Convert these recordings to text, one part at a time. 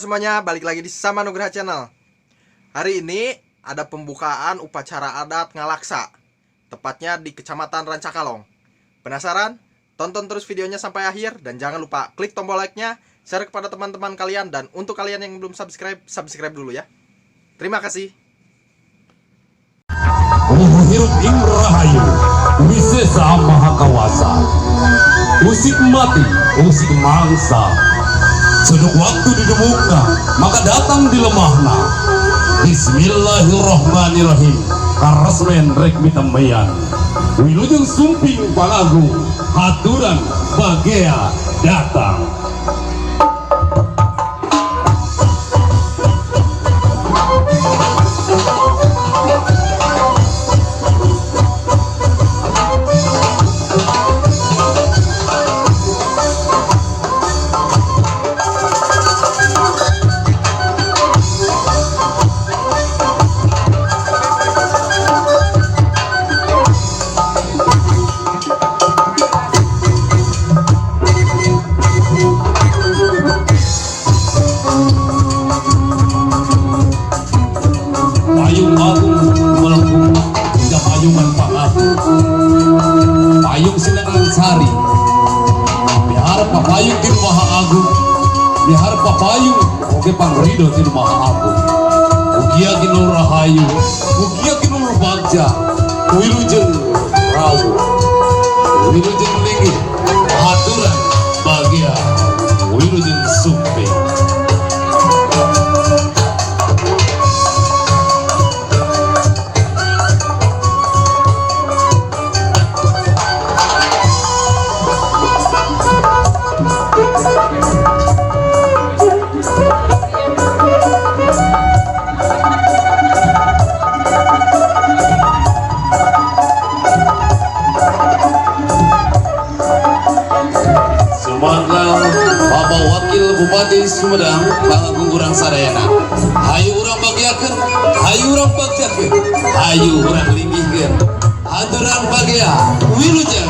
semuanya, balik lagi di Sama Nugraha Channel. Hari ini ada pembukaan upacara adat Ngalaksa, tepatnya di Kecamatan Rancakalong. Penasaran? Tonton terus videonya sampai akhir dan jangan lupa klik tombol like-nya, share kepada teman-teman kalian, dan untuk kalian yang belum subscribe, subscribe dulu ya. Terima kasih. Hirup Rahayu, Wisesa Mahakawasa, usik mati, usik mangsa. Seduk waktu didemukna, maka datang di lemahna. Bismillahirrahmanirrahim. Karasmen rek mitambayan. Wilujeng sumping palagu, haturan bagea datang. Payung agung melengkung hingga payungan pangabu. Payung Sinangan Sari, bihar papayung di Maha Agung, bihar papayung oke pangrido di Maha Agung. Ugia Kinul Rahayu, ugia Kinul Bagja, wilujeng rawu, wilujeng linggih, haturan bahagia, wilujeng sumping. Sumantang Bapak Wakil Bupati Sumedang Panggung Urang Sadayana. Hayu urang bagyakeun, hayu urang bagjakeun, hayu urang linggihkeun. Haturan bagea wilujeng.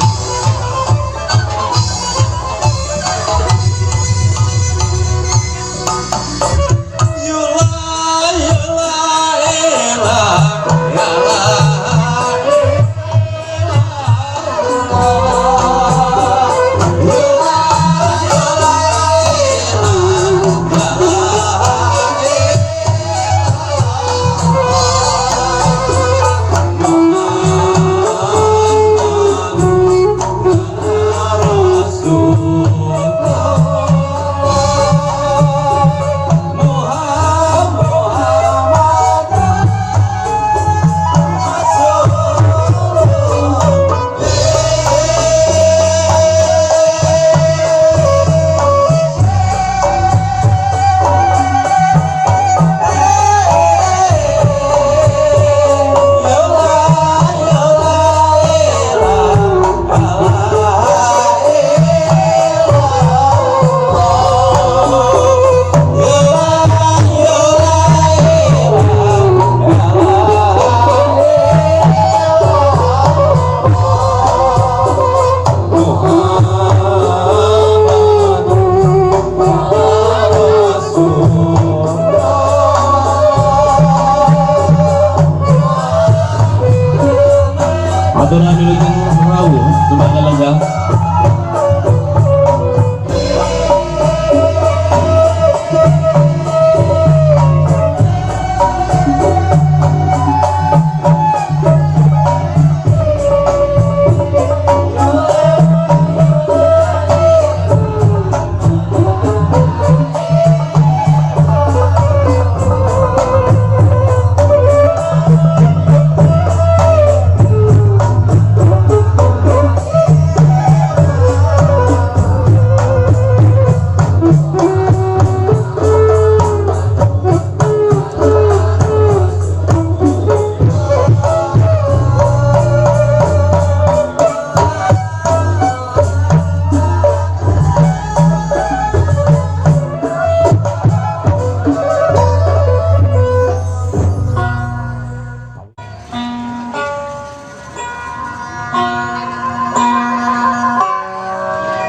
Haturan wilujeng rawu, sumbangan lenggah.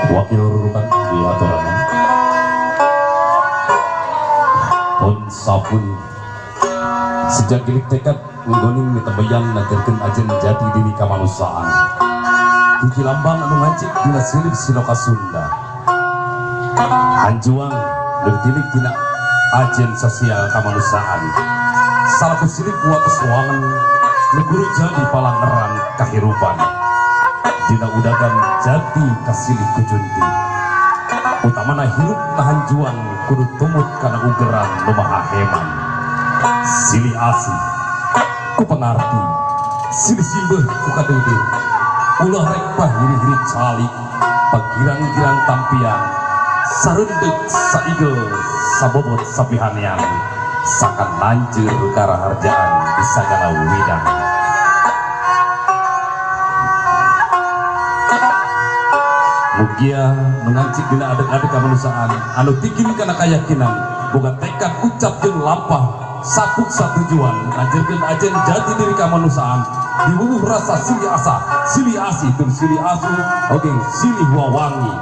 Wakil rurutan di aturan pun sapun sejak gilik tekad nggoning mitabayang nagerkeun ajen jati diri kamanusiaan hiji lambang anu ngancik dina silih siloka Sunda hanjuang leutik dina ajen sosial kamanusiaan salaku silih buat kesuangan neguru jadi palangeran kahirupan dina udagan jati kasilih kujunti utamana hirup nahan juang kudu tumut kana ugeran lumaha heman silih asih ku pengarti silih simbeuh ku kadeudeung ulah rek pahiri-hiri calik pagirang-girang tampian sareundeg saigel sabobot sapihanean sakan lancur karaharjaan di sagala widang mugia mengancik dina adeg-adeg kamanusiaan anu tinggi kana kayakinan boga tekad ucap jeung lampah sapuk satujuan ngajarkeun ajen jati diri kamanusiaan diwuwuh rasa silih asa silih asih tur silih asu oge silih wawangi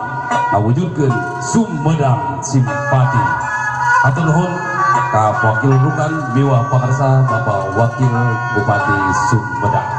awujudkeun Sumedang simpati atur nuhun ka wakil rukan miwah pakarsa Bapak Wakil Bupati Sumedang.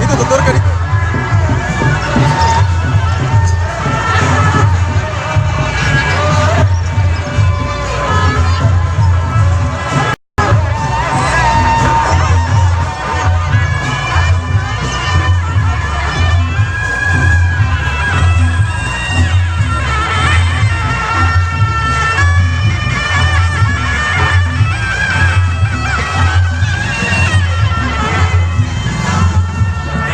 Itu tutur kan